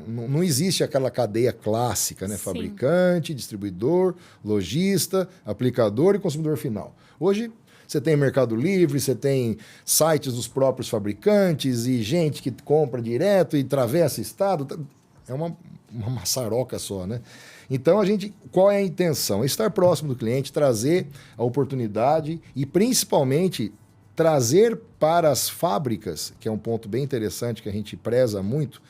Não existe aquela cadeia clássica, né? Sim. Fabricante, distribuidor, lojista, aplicador e consumidor final. Hoje, você tem Mercado Livre, você tem sites dos próprios fabricantes e gente que compra direto e atravessa estado. É uma maçaroca só, né? Então, qual é a intenção? Estar próximo do cliente, trazer a oportunidade e, principalmente, trazer para as fábricas, que é um ponto bem interessante que a gente preza muito.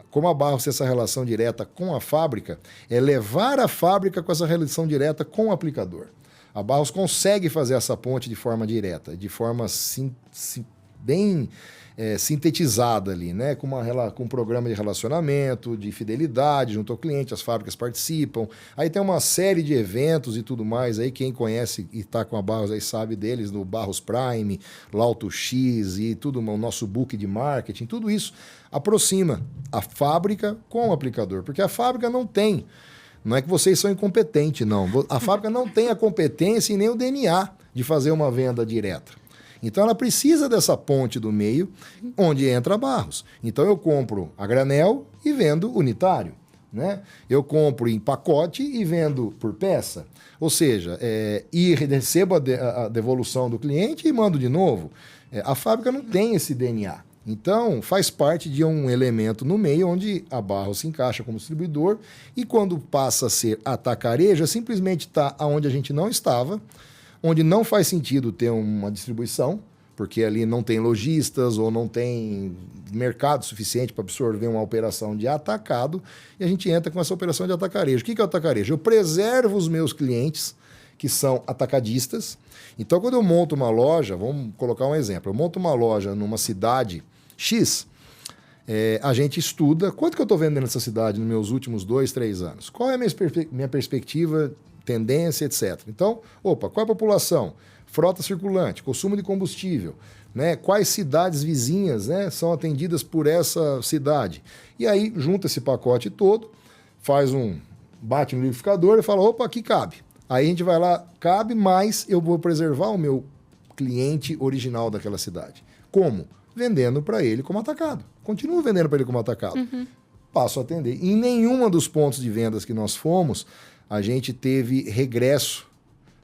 Como a Barros tem essa relação direta com a fábrica, é levar a fábrica com essa relação direta com o aplicador. A Barros consegue fazer essa ponte de forma direta, de forma bem sintetizada ali, né? Com um programa de relacionamento, de fidelidade junto ao cliente, as fábricas participam. Aí tem uma série de eventos e tudo mais. Aí quem conhece e está com a Barros aí sabe deles, no Barros Prime, Lauto X e tudo, o nosso book de marketing, tudo isso aproxima a fábrica com o aplicador, porque a fábrica não tem... Não é que vocês são incompetentes, não. A fábrica não tem a competência e nem o DNA de fazer uma venda direta. Então, ela precisa dessa ponte do meio, onde entra a Barros. Então, eu compro a granel e vendo unitário, né? Eu compro em pacote e vendo por peça. Ou seja, e recebo a devolução do cliente e mando de novo. A fábrica não tem esse DNA. Então, faz parte de um elemento no meio onde a Barros se encaixa como distribuidor e quando passa a ser atacarejo, é simplesmente está onde a gente não estava, onde não faz sentido ter uma distribuição, porque ali não tem lojistas ou não tem mercado suficiente para absorver uma operação de atacado, e a gente entra com essa operação de atacarejo. O que é o atacarejo? Eu preservo os meus clientes, que são atacadistas. Então, quando eu monto uma loja, vamos colocar um exemplo, eu monto uma loja numa cidade X, a gente estuda quanto que eu estou vendendo nessa cidade nos meus últimos 2, 3 anos. Qual é a minha perspectiva, tendência, etc. Então, qual é a população? Frota circulante, consumo de combustível, né? Quais cidades vizinhas, né, são atendidas por essa cidade? E aí, junta esse pacote todo, bate no liquidificador e fala, aqui cabe. Aí a gente vai lá, cabe, mas eu vou preservar o meu cliente original daquela cidade. Como? Vendendo para ele como atacado. Continuo vendendo para ele como atacado. Passo a atender. Em nenhuma dos pontos de vendas que nós fomos, a gente teve regresso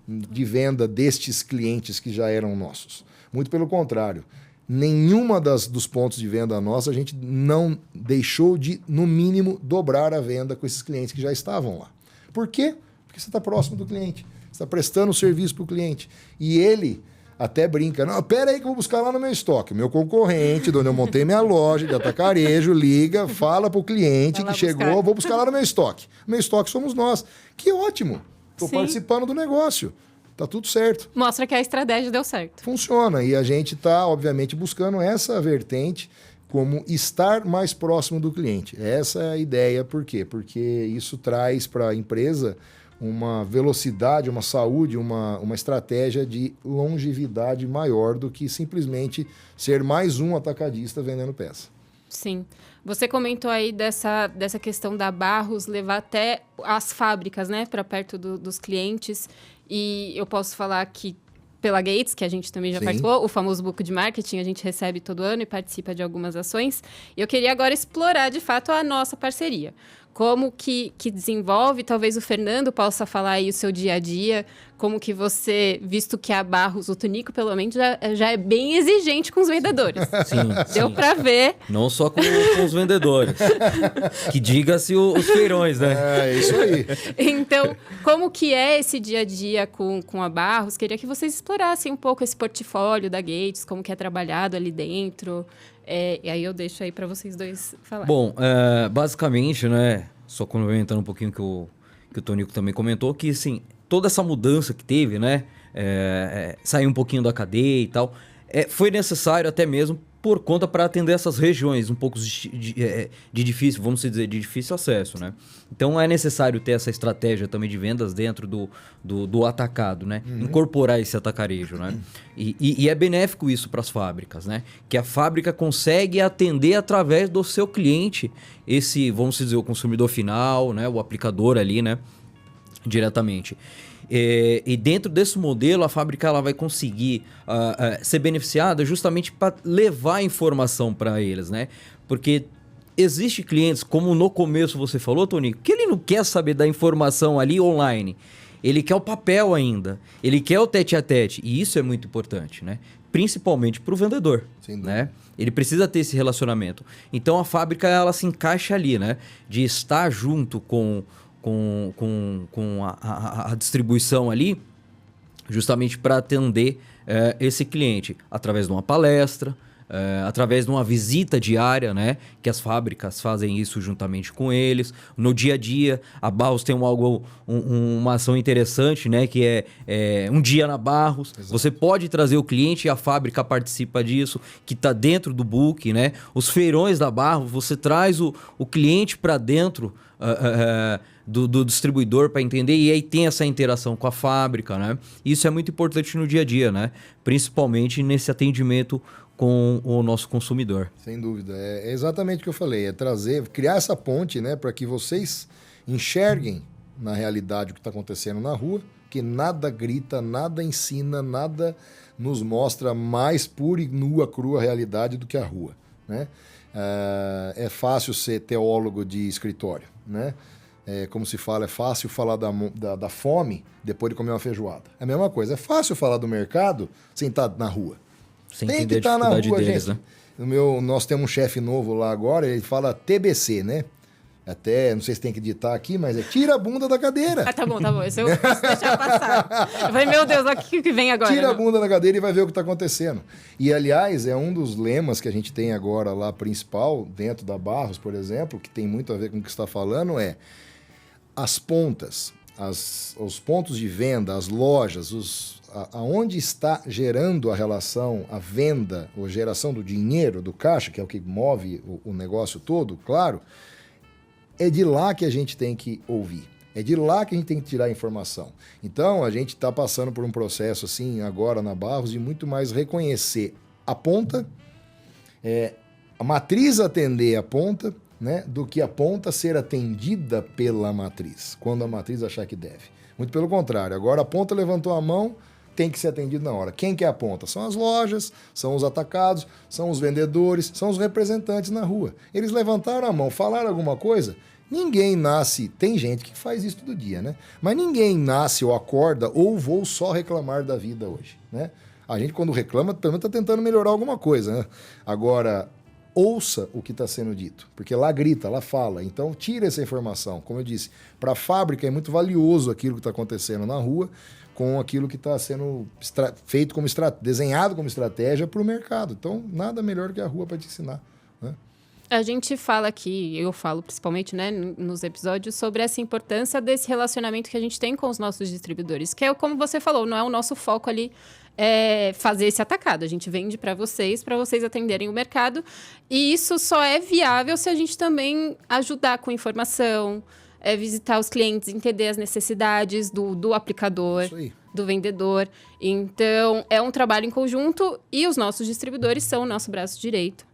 de venda destes clientes que já eram nossos. Muito pelo contrário. nenhuma dos pontos de venda nossa, a gente não deixou de, no mínimo, dobrar a venda com esses clientes que já estavam lá. Por quê? Porque você está próximo do cliente, você está prestando o serviço para o cliente. E ele até brinca, não, pera aí que eu vou buscar lá no meu estoque. Meu concorrente, de onde eu montei minha loja de atacarejo, liga, fala para o cliente que chegou, vou buscar lá no meu estoque. Meu estoque somos nós. Que ótimo, estou participando do negócio. Tá tudo certo. Mostra que a estratégia deu certo. Funciona. E a gente está, obviamente, buscando essa vertente como estar mais próximo do cliente. Essa é a ideia. Por quê? Porque isso traz para a empresa uma velocidade, uma saúde, uma estratégia de longevidade maior do que simplesmente ser mais um atacadista vendendo peça. Sim. Você comentou aí dessa questão da Barros levar até as fábricas, né, para perto dos clientes. E eu posso falar que pela Gates, que a gente também já participou, o famoso book de marketing, a gente recebe todo ano e participa de algumas ações. E eu queria agora explorar, de fato, a nossa parceria. Como que desenvolve, talvez o Fernando possa falar aí o seu dia a dia, como que você, visto que a Barros, o Tonico, pelo menos, já é bem exigente com os vendedores. Deu para ver. Não só com os vendedores. Que diga-se os feirões, né? É isso aí. Então, como que é esse dia a dia com a Barros? Queria que vocês explorassem um pouco esse portfólio da Gates, como que é trabalhado ali dentro. E aí eu deixo aí para vocês dois falarem. Bom, basicamente, né, só complementando um pouquinho que o Tonico também comentou, que assim, toda essa mudança que teve, né, sair um pouquinho da cadeia e tal, foi necessário até mesmo por conta para atender essas regiões um pouco de difícil, vamos dizer, de difícil acesso, né? Então é necessário ter essa estratégia também de vendas dentro do atacado, né? Incorporar esse atacarejo, né? E é benéfico isso para as fábricas, né? Que a fábrica consegue atender através do seu cliente, esse, vamos dizer, o consumidor final, né? O aplicador ali, né? Diretamente. E dentro desse modelo, a fábrica ela vai conseguir ser beneficiada justamente para levar informação para eles, né? Porque existem clientes, como no começo você falou, Tonico, que ele não quer saber da informação ali online. Ele quer o papel ainda. Ele quer o tete-a-tete. E isso é muito importante, né? Principalmente para o vendedor, né? Ele precisa ter esse relacionamento. Então, a fábrica ela se encaixa ali, né? De estar junto com a distribuição ali, justamente para atender esse cliente, através de uma palestra, através de uma visita diária, né? Que as fábricas fazem isso juntamente com eles. No dia a dia, a Barros tem uma ação interessante, né? Que é um dia na Barros. Exato. Você pode trazer o cliente e a fábrica participa disso, que está dentro do book, né? Os feirões da Barros, você traz o cliente para dentro do distribuidor para entender, e aí tem essa interação com a fábrica, né? Isso é muito importante no dia a dia, né? Principalmente nesse atendimento com o nosso consumidor. Sem dúvida. É exatamente o que eu falei, criar essa ponte, né, para que vocês enxerguem na realidade o que está acontecendo na rua, que nada grita, nada ensina, nada nos mostra mais pura e nua, crua realidade do que a rua, né? É fácil ser teólogo de escritório, né? Como se fala, é fácil falar da fome depois de comer uma feijoada. É a mesma coisa, é fácil falar do mercado sem estar na rua. Sem tem que estar na rua, deles, gente. Né? Nós temos um chefe novo lá agora, ele fala TBC, né? Até, não sei se tem que editar aqui, mas tira a bunda da cadeira. Tá bom. Isso eu posso deixar passar. Eu falei, meu Deus, o que vem agora? Tira a bunda da cadeira e vai ver o que está acontecendo. E, aliás, é um dos lemas que a gente tem agora lá, principal, dentro da Barros, por exemplo, que tem muito a ver com o que você está falando, as pontas, os pontos de venda, as lojas, aonde está gerando a relação, a venda, ou geração do dinheiro, do caixa, que é o que move o negócio todo, claro, é de lá que a gente tem que ouvir. É de lá que a gente tem que tirar a informação. Então, a gente está passando por um processo, assim, agora na Barros, de muito mais reconhecer a ponta, a matriz atender a ponta, né, do que a ponta ser atendida pela matriz, quando a matriz achar que deve. Muito pelo contrário. Agora, a ponta levantou a mão, tem que ser atendido na hora. Quem que é a ponta? São as lojas, são os atacados, são os vendedores, são os representantes na rua. Eles levantaram a mão, falaram alguma coisa, ninguém nasce... Tem gente que faz isso todo dia, né? Mas ninguém nasce ou acorda ou vou só reclamar da vida hoje, né? A gente, quando reclama, também está tentando melhorar alguma coisa, né? Agora, ouça o que está sendo dito, porque lá grita, lá fala. Então, tira essa informação. Como eu disse, para a fábrica é muito valioso aquilo que está acontecendo na rua com aquilo que está sendo feito como desenhado como estratégia para o mercado. Então, nada melhor que a rua para te ensinar, né? A gente fala aqui, eu falo principalmente, né, nos episódios, sobre essa importância desse relacionamento que a gente tem com os nossos distribuidores, que é como você falou, não é o nosso foco ali fazer esse atacado. A gente vende para vocês atenderem o mercado, e isso só é viável se a gente também ajudar com informação, visitar os clientes, entender as necessidades do aplicador, do vendedor. Então, é um trabalho em conjunto e os nossos distribuidores são o nosso braço direito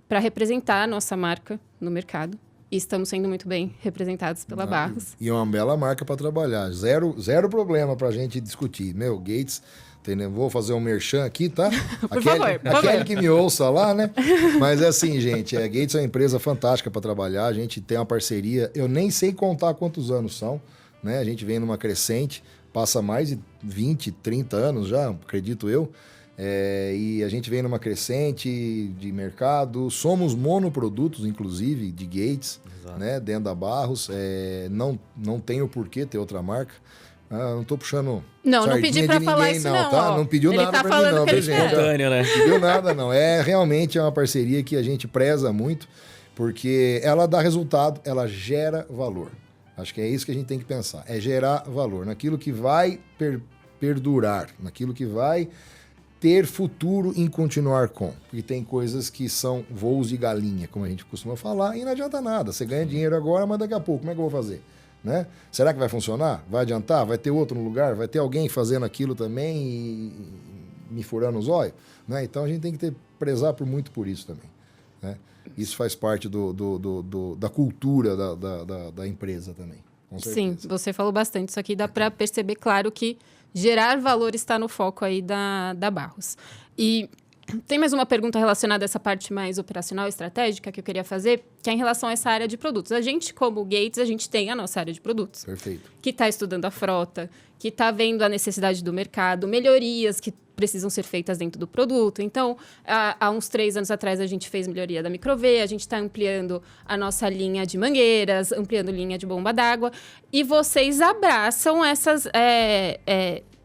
para representar a nossa marca no mercado. E estamos sendo muito bem representados pela Barros. E uma bela marca para trabalhar. Zero problema para a gente discutir. Meu, Gates, vou fazer um merchan aqui, tá? Por favor. Aquele que me ouça lá, né? Mas é assim, gente, Gates é uma empresa fantástica para trabalhar. A gente tem uma parceria, eu nem sei contar quantos anos são, né? A gente vem numa crescente, passa mais de 20, 30 anos já, acredito eu. E a gente vem numa crescente de mercado, somos monoprodutos, inclusive, de Gates, né, dentro da Barros. Não tem o porquê ter outra marca. Não tô puxando não pedi para falar isso não, tá? Não pediu ele nada tá para mim, não. Espontâneo, né? Não pediu nada, não. Realmente é uma parceria que a gente preza muito, porque ela dá resultado, ela gera valor. Acho que é isso que a gente tem que pensar, é gerar valor naquilo que vai perdurar, naquilo que vai ter futuro em continuar com. Porque tem coisas que são voos de galinha, como a gente costuma falar, e não adianta nada. Você ganha dinheiro agora, mas daqui a pouco, como é que eu vou fazer? Né? Será que vai funcionar? Vai adiantar? Vai ter outro no lugar? Vai ter alguém fazendo aquilo também e me furando os olhos? Né? Então a gente tem que prezar muito por isso também. Né? Isso faz parte da cultura da empresa também. Com certeza. Sim, você falou bastante. Isso aqui dá para perceber, claro, que gerar valor está no foco aí da Barros. E tem mais uma pergunta relacionada a essa parte mais operacional e estratégica que eu queria fazer, que é em relação a essa área de produtos. A gente, como Gates, a gente tem a nossa área de produtos. Perfeito. Que está estudando a frota, que está vendo a necessidade do mercado, melhorias que precisam ser feitas dentro do produto. Então, há uns 3 anos atrás, a gente fez melhoria da micro-V, a gente está ampliando a nossa linha de mangueiras, ampliando linha de bomba d'água, e vocês abraçam essas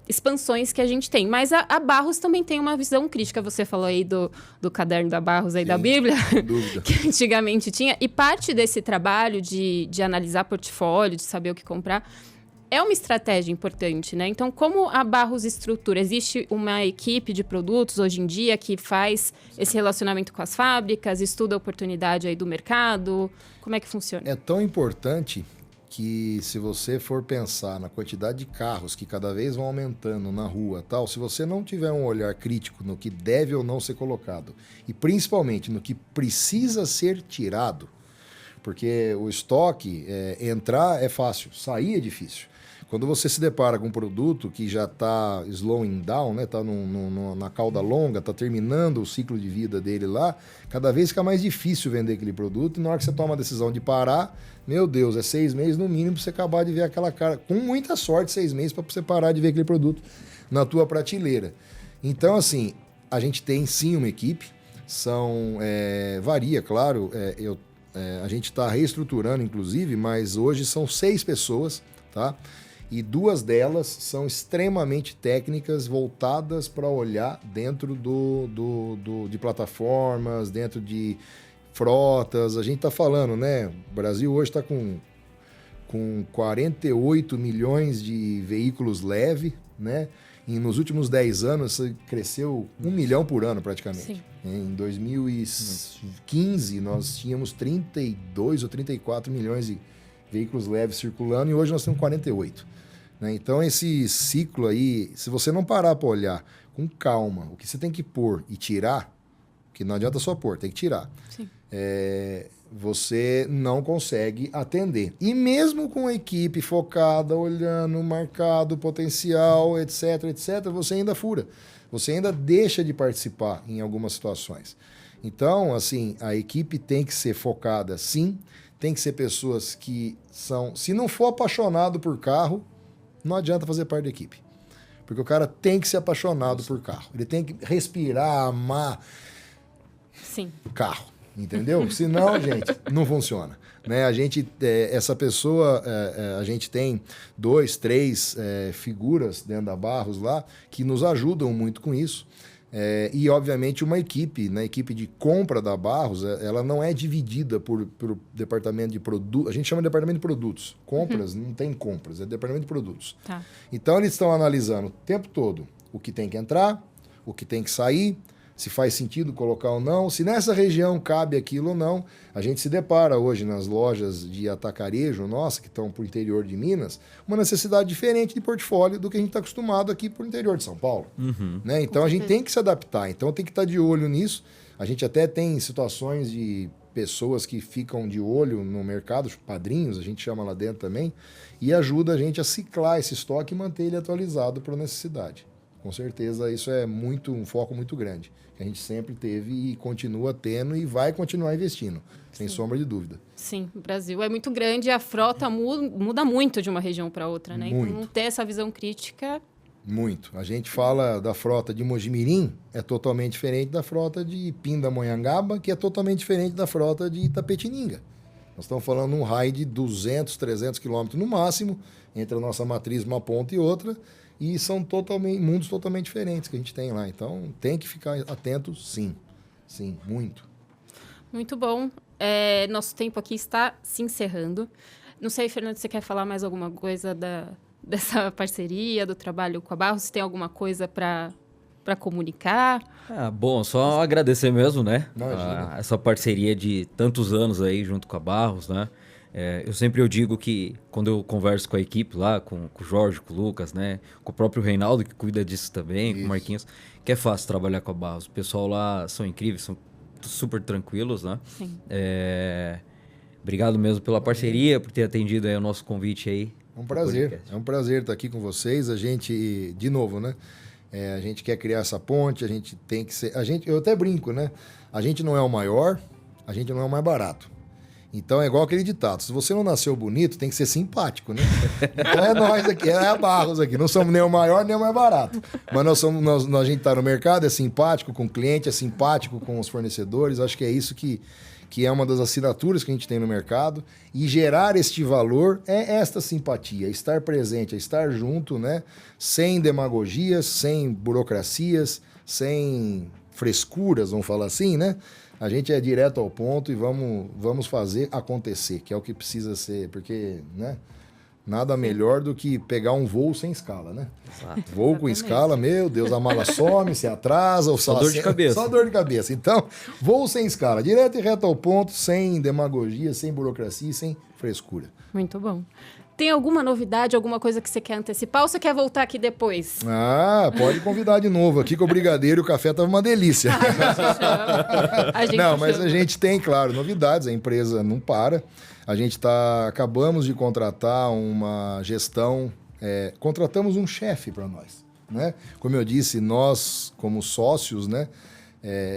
expansões que a gente tem. Mas a Barros também tem uma visão crítica. Você falou aí do caderno da Barros, aí sim, da Bíblia, sem dúvida. Que antigamente tinha. E parte desse trabalho de analisar portfólio, de saber o que comprar, é uma estratégia importante, né? Então, como a Barros estrutura? Existe uma equipe de produtos hoje em dia que faz esse relacionamento com as fábricas, estuda a oportunidade aí do mercado? Como é que funciona? É tão importante que, se você for pensar na quantidade de carros que cada vez vão aumentando na rua, tal, se você não tiver um olhar crítico no que deve ou não ser colocado, e principalmente no que precisa ser tirado, porque o estoque, entrar é fácil, sair é difícil. Quando você se depara com um produto que já está slowing down, está na cauda longa, está terminando o ciclo de vida dele lá, cada vez fica mais difícil vender aquele produto. E na hora que você toma a decisão de parar, meu Deus, é 6 meses no mínimo para você acabar de ver aquela cara. Com muita sorte, 6 meses para você parar de ver aquele produto na tua prateleira. Então, assim, a gente tem sim uma equipe, varia, claro, a gente está reestruturando, inclusive, mas hoje são 6 pessoas, tá? E 2 delas são extremamente técnicas, voltadas para olhar dentro de plataformas, dentro de frotas. A gente está falando, né? O Brasil hoje está com 48 milhões de veículos leves, né? E nos últimos 10 anos, isso cresceu 1 milhão por ano, praticamente. Sim. Em 2015, nós tínhamos 32 ou 34 milhões de veículos leves circulando, e hoje nós temos 48. Né? Então, esse ciclo aí, se você não parar para olhar com calma o que você tem que pôr e tirar, que não adianta só pôr, tem que tirar, você não consegue atender. E mesmo com a equipe focada, olhando o mercado, potencial, etc., você ainda fura. Você ainda deixa de participar em algumas situações. Então, assim, a equipe tem que ser focada, sim. Tem que ser pessoas que são... Se não for apaixonado por carro, não adianta fazer parte da equipe. Porque o cara tem que ser apaixonado por carro. Ele tem que respirar, amar Sim. carro, entendeu? Senão, gente, não funciona. Né? A gente, essa pessoa, a gente tem 2, 3 figuras dentro da Barros lá que nos ajudam muito com isso. E, obviamente, uma equipe, né? A equipe de compra da Barros, ela não é dividida por departamento de produtos. A gente chama de departamento de produtos. Compras, não tem compras, é departamento de produtos. Tá. Então, eles estão analisando o tempo todo o que tem que entrar, o que tem que sair, se faz sentido colocar ou não, se nessa região cabe aquilo ou não. A gente se depara hoje nas lojas de atacarejo, nossa, que estão para o interior de Minas, uma necessidade diferente de portfólio do que a gente está acostumado aqui para o interior de São Paulo. Né? Então a gente tem que se adaptar, então tem que estar de olho nisso. A gente até tem situações de pessoas que ficam de olho no mercado, padrinhos, a gente chama lá dentro também, e ajuda a gente a ciclar esse estoque e manter ele atualizado para a necessidade. Com certeza isso é um foco muito grande, que a gente sempre teve e continua tendo e vai continuar investindo, sem sombra de dúvida. Sim, o Brasil é muito grande e a frota muda muito de uma região para outra, né? Muito. Então, não ter essa visão crítica... Muito. A gente fala da frota de Mojimirim, é totalmente diferente da frota de Pindamonhangaba, que é totalmente diferente da frota de Itapetininga. Nós estamos falando de um raio de 200, 300 quilômetros no máximo, entre a nossa matriz, uma ponta e outra, e são mundos totalmente diferentes que a gente tem lá. Então, tem que ficar atento, sim. Sim, muito. Muito bom. Nosso tempo aqui está se encerrando. Não sei, Fernando, você quer falar mais alguma coisa dessa parceria, do trabalho com a Barros? Se tem alguma coisa para comunicar? Bom, só agradecer mesmo, né? Imagina. Essa parceria de tantos anos aí junto com a Barros, né? Eu digo que quando eu converso com a equipe lá, com o Jorge, com o Lucas, né? Com o próprio Reinaldo, que cuida disso também, com o Marquinhos, que é fácil trabalhar com a Barros. O pessoal lá são incríveis, são super tranquilos, né? Sim. Obrigado mesmo pela parceria, por ter atendido aí o nosso convite aí. É um prazer. É um prazer estar aqui com vocês. A gente, de novo, né? A gente quer criar essa ponte, a gente tem que ser... eu até brinco, né? A gente não é o maior, a gente não é o mais barato. Então é igual aquele ditado, se você não nasceu bonito, tem que ser simpático, né? Então é nós aqui, é a Barros aqui, não somos nem o maior nem o mais barato. Mas a gente está no mercado, é simpático com o cliente, é simpático com os fornecedores, acho que é isso que é uma das assinaturas que a gente tem no mercado, e gerar este valor é esta simpatia, estar presente, estar junto, né? Sem demagogias, sem burocracias, sem frescuras, vamos falar assim, né? A gente é direto ao ponto e vamos fazer acontecer, que é o que precisa ser, porque, né? Nada melhor do que pegar um voo sem escala, né? Exato. Voo com escala, meu Deus, a mala some, se atrasa... Só dor de cabeça. Só dor de cabeça. Então, voo sem escala, direto e reto ao ponto, sem demagogia, sem burocracia e sem frescura. Muito bom. Tem alguma novidade, alguma coisa que você quer antecipar ou você quer voltar aqui depois? Pode convidar de novo aqui, que o brigadeiro e o café estavam uma delícia. Mas a gente tem, claro, novidades, a empresa não para. A gente acabamos de contratar uma gestão, contratamos um chefe para nós, né? Como eu disse, nós, como sócios, né,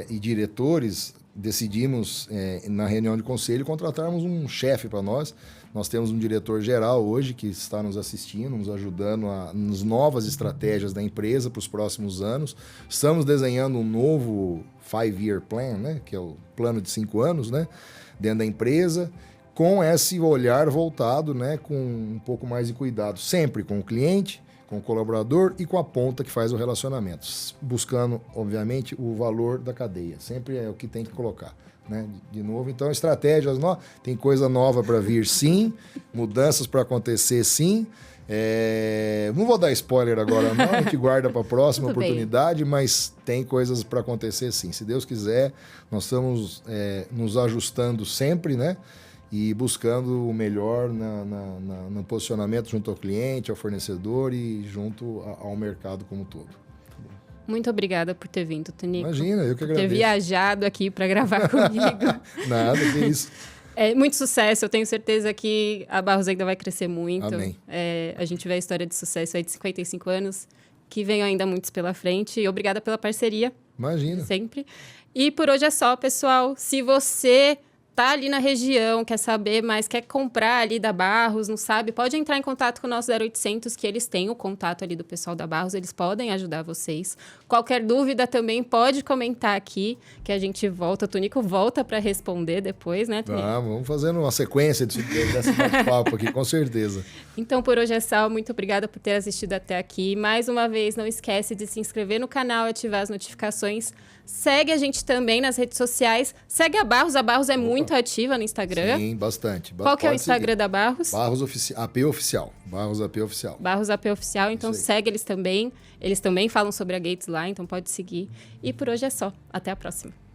e diretores, decidimos, na reunião de conselho, contratarmos um chefe para nós. Nós temos um diretor-geral hoje que está nos assistindo, nos ajudando nas novas estratégias da empresa para os próximos anos. Estamos desenhando um novo 5-year plan, né, que é o plano de 5 anos, né, dentro da empresa, com esse olhar voltado, né, com um pouco mais de cuidado, sempre com o cliente, com o colaborador e com a ponta que faz o relacionamento, buscando, obviamente, o valor da cadeia. Sempre é o que tem que colocar, né? De novo, então, estratégias novas, tem coisa nova para vir, sim, mudanças para acontecer, sim. Não vou dar spoiler agora, não, a gente guarda para a próxima oportunidade, mas tem coisas para acontecer, sim. Se Deus quiser, nós estamos nos ajustando sempre, né? E buscando o melhor no posicionamento junto ao cliente, ao fornecedor e junto ao mercado como um todo. Muito obrigada por ter vindo, Tonico. Imagina, eu que agradeço. Ter viajado aqui para gravar comigo. Nada, que isso. Muito sucesso, eu tenho certeza que a Barros ainda vai crescer muito. Amém. A gente vê a história de sucesso aí de 55 anos, que vem ainda muitos pela frente. E obrigada pela parceria. Imagina. Sempre. E por hoje é só, pessoal. Se você tá ali na região, quer saber mais, quer comprar ali da Barros, não sabe, pode entrar em contato com o nosso 0800, que eles têm o contato ali do pessoal da Barros, eles podem ajudar vocês. Qualquer dúvida também pode comentar aqui, que a gente volta, o Tunico volta para responder depois, né, Tunico? Vamos fazendo uma sequência desse bate-papo aqui, com certeza. Então, por hoje é só. Muito obrigada por ter assistido até aqui. Mais uma vez, não esquece de se inscrever no canal e ativar as notificações. Segue a gente também nas redes sociais. Segue a Barros é muito ativa no Instagram. Sim, bastante. Qual que é o Pode Instagram seguir. da Barros? AP Oficial. Barros AP Oficial. Barros AP Oficial, então segue eles também. Eles também falam sobre a Gates lá, então pode seguir. E por hoje é só. Até a próxima.